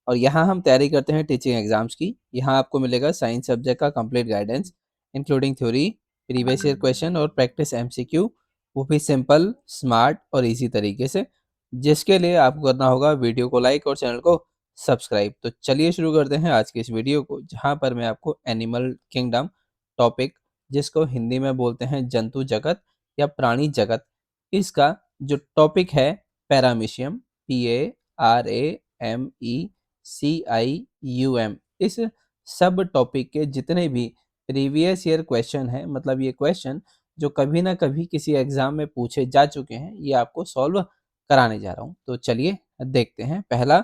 और यहाँ हम तैयारी करते हैं टीचिंग एग्जाम्स की। यहाँ आपको मिलेगा साइंस सब्जेक्ट का complete guidance including theory, previous year question और प्रैक्टिस एमसीक्यू, वो भी सिंपल, स्मार्ट और इजी तरीके से, जिसके लिए आपको करना होगा वीडियो को लाइक और चैनल को सब्सक्राइब। तो चलिए शुरू करते हैं आज की इस वीडियो को, जहाँ पर मैं आपको एनिमल किंगडम टॉपिक, जिसको हिंदी में बोलते हैं जंतु जगत या प्राणी जगत, इसका जो टॉपिक है पैरामीशियम, PARAMECIUM, इस सब टॉपिक के जितने भी प्रीवियस ईयर क्वेश्चन है, मतलब ये क्वेश्चन जो कभी ना कभी किसी एग्जाम में पूछे जा चुके हैं, ये आपको सॉल्व कराने जा रहा हूँ। तो चलिए देखते हैं पहला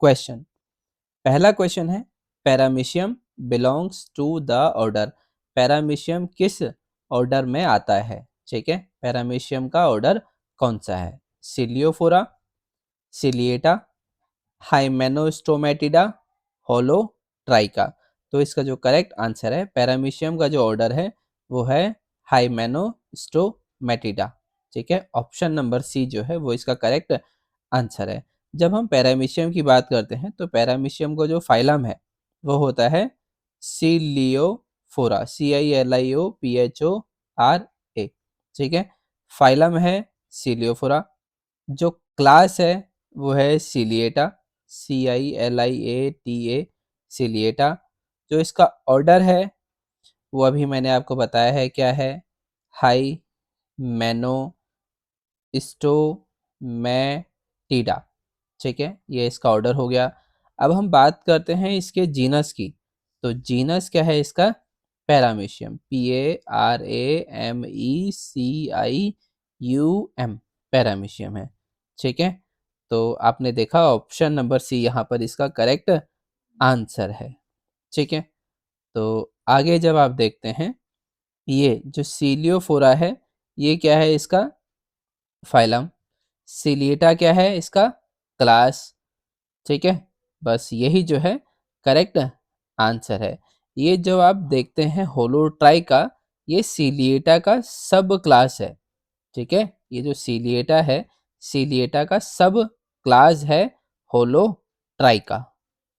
क्वेश्चन है paramecium belongs to the order. Paramecium किस ऑर्डर में आता है? ठीक है, पैरामीशियम का ऑर्डर कौन सा है? सिलियोफोरा, सिलिएटा, हाइमेनोस्टोमेटिडा, होलोट्राइका। तो इसका जो करेक्ट आंसर है, पैरामीशियम का जो ऑर्डर है वो है हाइमेनोस्टोमेटिडा। ठीक है, ऑप्शन नंबर सी जो है वो इसका करेक्ट आंसर है। जब हम पैरामीशियम की बात करते हैं तो पैरामीशियम का जो फाइलम है वो होता है सिलियोफोरा, CILIOPHORA। ठीक है, फाइलम है सिलियोफोरा। जो क्लास है वो है सिलिएटा, CILIATA, सिलिएटा। जो इसका ऑर्डर है वो अभी मैंने आपको बताया है क्या है, हाई मैनो स्टोमेटिडा। ठीक है, ये इसका ऑर्डर हो गया। अब हम बात करते हैं इसके जीनस की। तो जीनस क्या है इसका? पैरामीशियम, PARAMECIUM, पैरामीशियम है। ठीक है, तो आपने देखा ऑप्शन नंबर सी यहाँ पर इसका करेक्ट आंसर है। ठीक है, तो आगे जब आप देखते हैं, ये जो सीलियोफोरा है ये क्या है इसका? फाइलम। सिलिएटा क्या है इसका? क्लास। ठीक है, बस यही जो है करेक्ट आंसर है। ये जो आप देखते हैं होलोट्राई का, ये सिलिएटा का सब क्लास है। ठीक है, ये जो सिलिएटा है, सिलिएटा का सब क्लास है होलोट्राई का।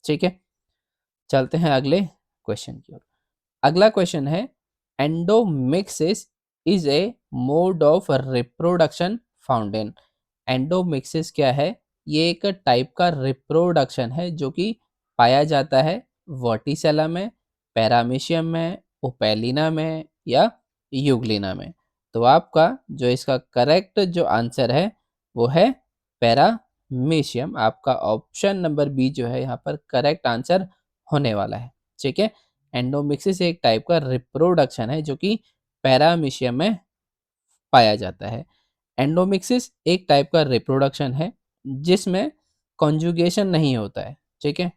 ठीक है, चलते हैं अगले क्वेश्चन की ओर। अगला क्वेश्चन है endomixis is a mode of reproduction found in. Endomixis क्या है? ये एक टाइप का रिप्रोडक्शन है जो कि पाया जाता है वर्टिसेला में, पैरामीशियम में, ओपेलिना में या यूग्लिना में। तो आपका जो इसका करेक्ट जो आंसर है वो है पैरामीशियम। आपका ऑप्शन नंबर बी जो है यहाँ पर करेक्ट आंसर होने वाला है। ठीक है, एंडोमिक्सिस एक टाइप का रिप्रोडक्शन है जो कि पैरामीशियम में पाया जाता है। एंडोमिक्सिस एक टाइप का रिप्रोडक्शन है जिसमें कॉन्जुगेशन नहीं होता है। ठीक है,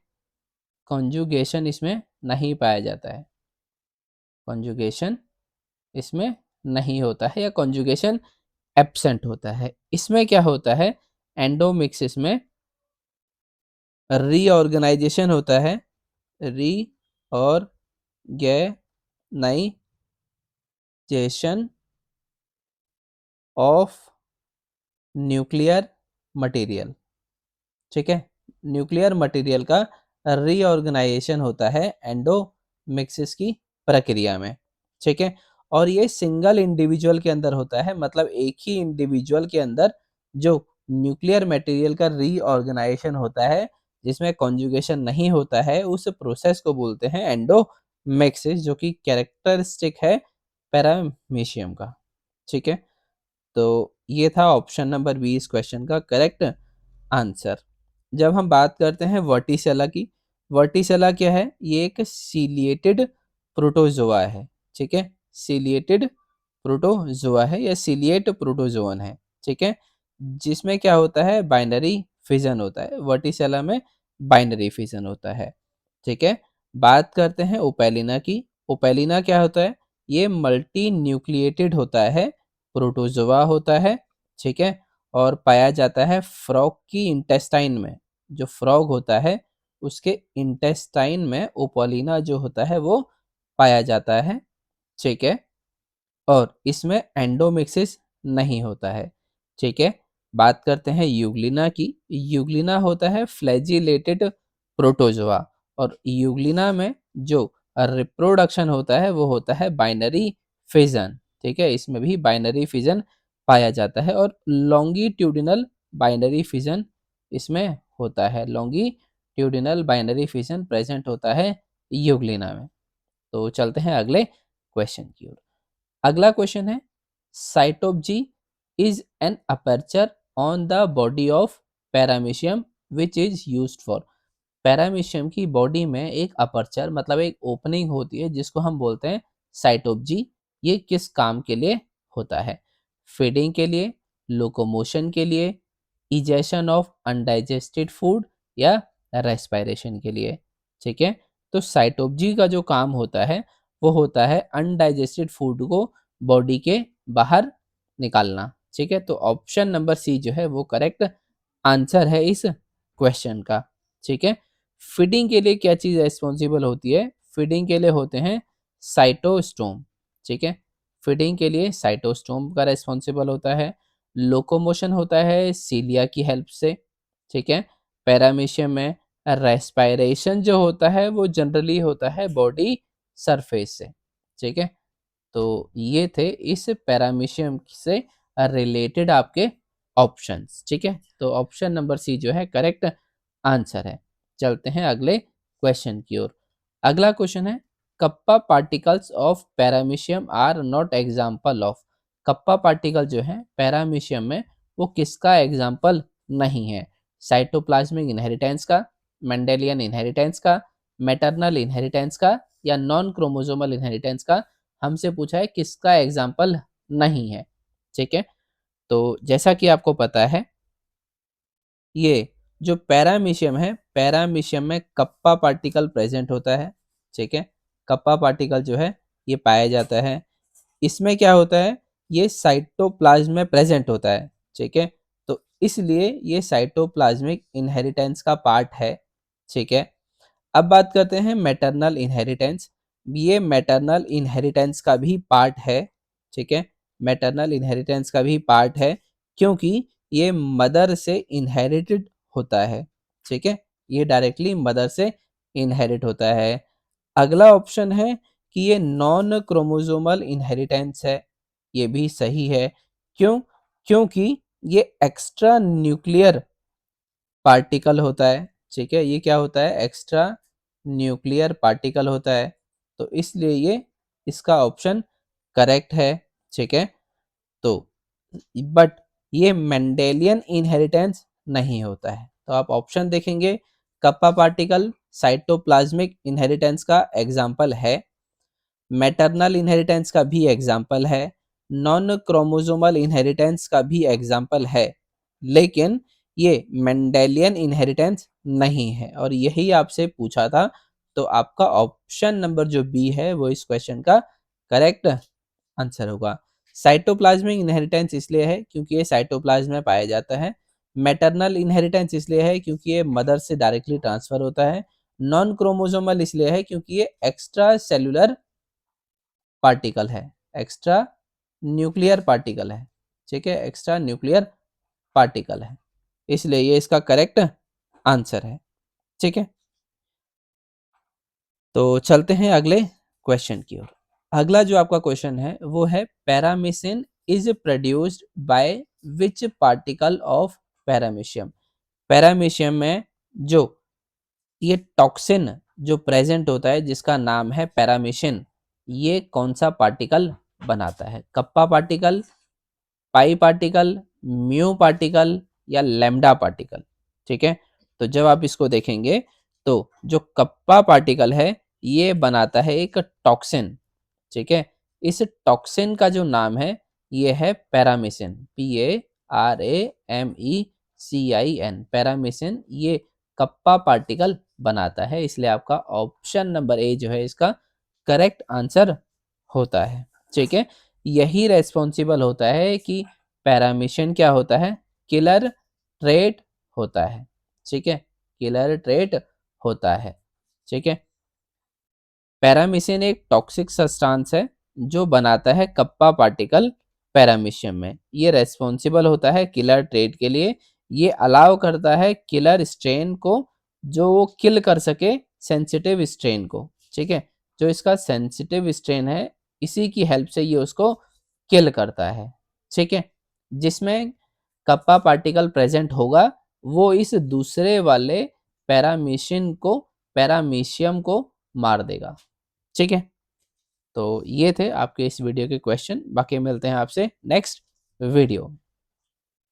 कॉन्जुगेशन इसमें नहीं पाया जाता है, कॉन्जुगेशन इसमें नहीं होता है या कॉन्जुगेशन एब्सेंट होता है। इसमें क्या होता है? एंडोमिक्सिस में रीऑर्गेनाइजेशन होता है, रीऑर्गेनाइजेशन ऑफ न्यूक्लियर मटेरियल। ठीक है, न्यूक्लियर मटेरियल का रीऑर्गेनाइजेशन होता है एंडोमिक्सिस की प्रक्रिया में। ठीक है, और ये सिंगल इंडिविजुअल के अंदर होता है, मतलब एक ही इंडिविजुअल के अंदर जो न्यूक्लियर मटेरियल का रीऑर्गेनाइजेशन होता है जिसमें कॉन्जुगेशन नहीं होता है, उस प्रोसेस को बोलते हैं एंडोमिक्सिस, जो कि कैरेक्टरिस्टिक है पैरामीशियम का। ठीक है, तो ये था ऑप्शन नंबर बी इस क्वेश्चन का करेक्ट आंसर। जब हम बात करते हैं वर्टिसेला की, वर्टिसेला क्या है? ये एक सीलिएटेड प्रोटोजोआ है। ठीक है, सीलिएटेड प्रोटोजोआ है या सीलिएट प्रोटोजोअन है। ठीक है, जिसमें क्या होता है? बाइनरी फिजन होता है। वर्टिसेला में बाइनरी फिजन होता है। ठीक है, बात करते हैं ओपेलिना की। ओपेलिना क्या होता है? ये मल्टी न्यूक्लिएटेड होता है, प्रोटोजोआ होता है। ठीक है, और पाया जाता है फ्रॉग की इंटेस्टाइन में। जो फ्रॉग होता है उसके इंटेस्टाइन में ओपोलिना जो होता है वो पाया जाता है। ठीक है, और इसमें एंडोमिक्सिस नहीं होता है। ठीक है, बात करते हैं यूग्लिना की। यूग्लिना होता है फ्लैजिलेटेड प्रोटोजोआ। और यूग्लिना में जो रिप्रोडक्शन होता है वो होता है बाइनरी फिजन। ठीक है, इसमें भी बाइनरी फिजन पाया जाता है और लॉन्गिट्यूडिनल बाइनरी फिजन इसमें होता है। लॉन्गिट्यूडिनल बाइनरी फिजन प्रेजेंट होता है यूग्लिना में। तो चलते हैं अगले क्वेश्चन की ओर। अगला क्वेश्चन है, cytopyge is an aperture on the body of paramecium which is used for. Paramecium की बॉडी में एक अपर्चर मतलब एक ओपनिंग होती है जिसको हम बोलते हैं साइटोप्जी। ये किस काम के लिए होता है? फीडिंग के लिए, लोकोमोशन के लिए, इजेशन ऑफ अनडाइजेस्टेड फूड या रेस्पिरेशन के लिए। ठीक है, तो साइटोप्जी का जो काम होता है वो होता है अनडाइजेस्टेड फूड को बॉडी के बाहर निकालना। ठीक है, तो ऑप्शन नंबर सी जो है वो करेक्ट आंसर है इस क्वेश्चन का। ठीक है, फीडिंग के लिए क्या चीज रिस्पॉन्सिबल होती है? फीडिंग के लिए होते हैं साइटोस्टोम। ठीक है, फीडिंग के लिए साइटोस्टोम का रिस्पॉन्सिबल होता है। लोकोमोशन होता है सीलिया की हेल्प से। ठीक है, पैरामीशियम में रेस्पिरेशन जो होता है वो जनरली होता है बॉडी सरफेस से। ठीक है, तो ये थे इस पैरामीशियम से रिलेटेड आपके ऑप्शंस। ठीक है, तो ऑप्शन नंबर सी जो है करेक्ट आंसर है। चलते हैं अगले क्वेश्चन की ओर। अगला क्वेश्चन है, kappa particles of paramecium are not example of. Kappa particle जो है पैरामीशियम में वो किसका एग्जाम्पल नहीं है? साइटोप्लाज्मिक इनहेरिटेंस का, मेंडेलियन इनहेरिटेंस का, मैटरनल इनहेरिटेंस का या नॉन क्रोमोसोमल इनहेरिटेंस का। हमसे पूछा है किसका एग्जाम्पल नहीं है। ठीक है, तो जैसा कि आपको पता है ये जो पैरामीशियम है, पैरामीशियम में कप्पा पार्टिकल प्रेजेंट होता है। ठीक है, कप्पा पार्टिकल जो है ये पाया जाता है। इसमें क्या होता है, ये साइटोप्लाज्म में प्रेजेंट होता है। ठीक है, तो इसलिए ये साइटोप्लाज्मिक इनहेरिटेंस का पार्ट है। ठीक है, अब बात करते हैं मैटरनल इनहेरिटेंस। ये मैटरनल इनहेरिटेंस का भी पार्ट है। ठीक है, मैटरनल इनहेरिटेंस का भी पार्ट है क्योंकि ये मदर से इनहेरिटेड होता है। ठीक है, ये डायरेक्टली मदर से इनहेरिट होता है। अगला ऑप्शन है कि ये नॉन क्रोमोसोमल इनहेरिटेंस है। ये भी सही है। क्यों? क्योंकि ये एक्स्ट्रा न्यूक्लियर पार्टिकल होता है। ठीक है, ये क्या होता है? एक्स्ट्रा न्यूक्लियर पार्टिकल होता है, तो इसलिए ये इसका ऑप्शन करेक्ट है। ठीक है, तो बट ये मेंडेलियन इनहेरिटेंस नहीं होता है। तो आप ऑप्शन देखेंगे, कप्पा पार्टिकल साइटोप्लाज्मिक इनहेरिटेंस का एग्जाम्पल है, मैटरनल इनहेरिटेंस का भी एग्जाम्पल है, नॉन क्रोमोसोमल इनहेरिटेंस का भी एग्जाम्पल है, लेकिन ये मेंडेलियन इनहेरिटेंस नहीं है और यही आपसे पूछा था। तो आपका ऑप्शन नंबर जो बी है वो इस क्वेश्चन का करेक्ट आंसर होगा। साइटोप्लाज्मिक इनहेरिटेंस इसलिए है क्योंकि ये साइटोप्लाज्म में पाया जाता है। मैटरनल इनहेरिटेंस इसलिए है क्योंकि ये मदर से डायरेक्टली ट्रांसफर होता है। नॉन क्रोमोसोमल इसलिए है क्योंकि ये एक्स्ट्रा सेलुलर पार्टिकल है, एक्स्ट्रा न्यूक्लियर पार्टिकल है। ठीक है, एक्स्ट्रा न्यूक्लियर पार्टिकल है, इसलिए ये इसका करेक्ट आंसर है। ठीक है, तो चलते हैं अगले क्वेश्चन की ओर। अगला जो आपका क्वेश्चन है वो है, paramecin is produced by which particle of paramecium. Paramecium में जो ये टॉक्सिन जो प्रेजेंट होता है जिसका नाम है पैरामीशिन, ये कौन सा पार्टिकल बनाता है? कप्पा पार्टिकल, पाई पार्टिकल, म्यू पार्टिकल या लैम्डा पार्टिकल? ठीक है, तो जब आप इसको देखेंगे तो जो कप्पा पार्टिकल है ये बनाता है एक टॉक्सिन। ठीक है, इस टॉक्सिन का जो नाम है ये है पैरामीसिन, PARAMECIN। पैरामीसिन ये कप्पा पार्टिकल बनाता है, इसलिए आपका ऑप्शन नंबर ए जो है इसका करेक्ट आंसर होता है। ठीक है, यही रेस्पॉन्सिबल होता है कि पैरामीशियन क्या होता है? किलर ट्रेट होता है। ठीक है, किलर ट्रेट होता है। ठीक है, पैरामीशियन एक टॉक्सिक सब्सटेंस है जो बनाता है कप्पा पार्टिकल पैरामीशियम में। ये रेस्पॉन्सिबल होता है किलर ट्रेट के लिए। ये अलाउ करता है किलर स्ट्रेन को जो वो किल कर सके सेंसिटिव स्ट्रेन को, ठीक है। जो इसका सेंसिटिव स्ट्रेन है, इसी की हेल्प से ये उसको किल करता है, ठीक है। जिसमें कप्पा पार्टिकल प्रेजेंट होगा, वो इस दूसरे वाले पैरामीशियम को मार देगा, ठीक है। तो ये थे आपके इस वीडियो के क्वेश्चन। बाकी मिलते हैं आपसे नेक्स्ट वीडियो।